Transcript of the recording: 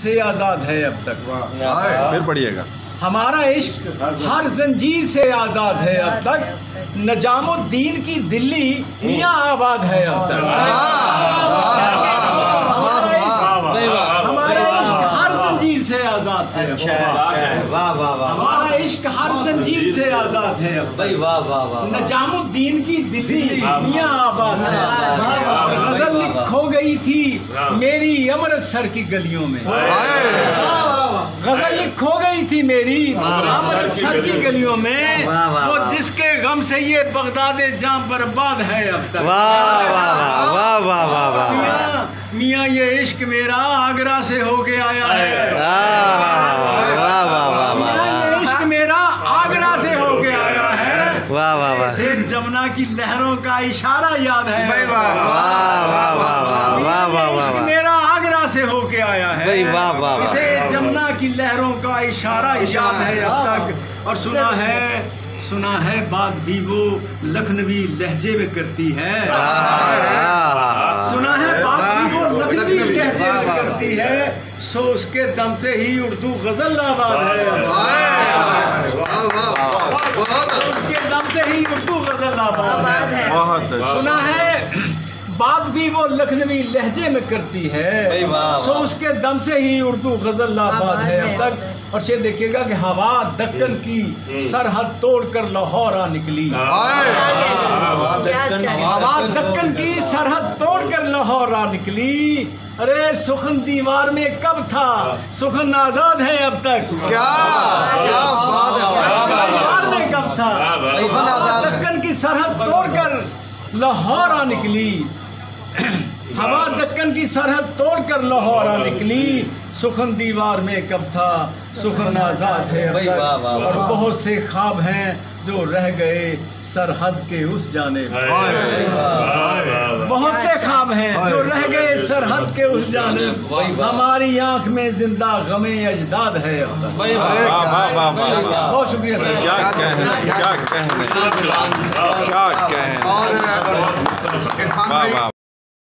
से आजाद है अब तक। फिर पढ़िएगा। हमारा इश्क हर जंजीर से आजाद है अब तक, निजामुद्दीन की दिल्ली मियां आबाद है अब तक। हमारा इश्क हर जंजीर से आजाद है। हमारा इश्क हर जंजीर से आजाद है अब तक, निजामुद्दीन की दिल्ली मियां आबाद है। गजल खो गई थी मेरी अमृतसर की गलियों में, गजल खो गई थी मेरी अमृतसर की गलियों में, वो जिसके गम से ये बगदादे जहां बर्बाद है अब तक। मियाँ ये इश्क मेरा आगरा से होके आया है। ये इश्क मेरा आगरा से होके आया है। से जमुना की लहरों का इशारा याद है। इश्क मेरा आगरा से होके आया है। इसे जमुना की लहरों का इशारा याद है अब तक। और सुना है बात भी वो लखनवी लहजे में करती है। सुना है बात भी वो लखनवी लहजे में करती है, सो उसके दम से ही उर्दू गजल आबाद है। उसके दम से ही उर्दू गजल आबाद है। सुना है बात भी वो लखनवी लहजे में करती है, सो उसके दम से ही उर्दू गजल आबाद है अब तक। और ये देखिएगा कि हवा दक्कन की सरहद तोड़कर लाहौर आ निकली। हवा दक्कन की सरहद तोड़कर लाहौर आ निकली। अरे सुखन दीवार में कब था, सुखन आजाद है अब तक। क्या दीवार में कब था, हवा दक्कन की सरहद तोड़कर लाहौर आ निकली। हवा दक्कन की सरहद तोड़कर लाहौर आ निकली। सुखन दीवार में कब था, सुखन आजाद है अब तक। और बहुत से ख्वाब हैं जो रह गए सरहद के उस जाने। बहुत से ख्वाब हैं जो रह गए सरहद के उस जाने। हमारी आंख में जिंदा गमे अजदाद है अब तक। बहुत शुक्रिया सर। क्या कहने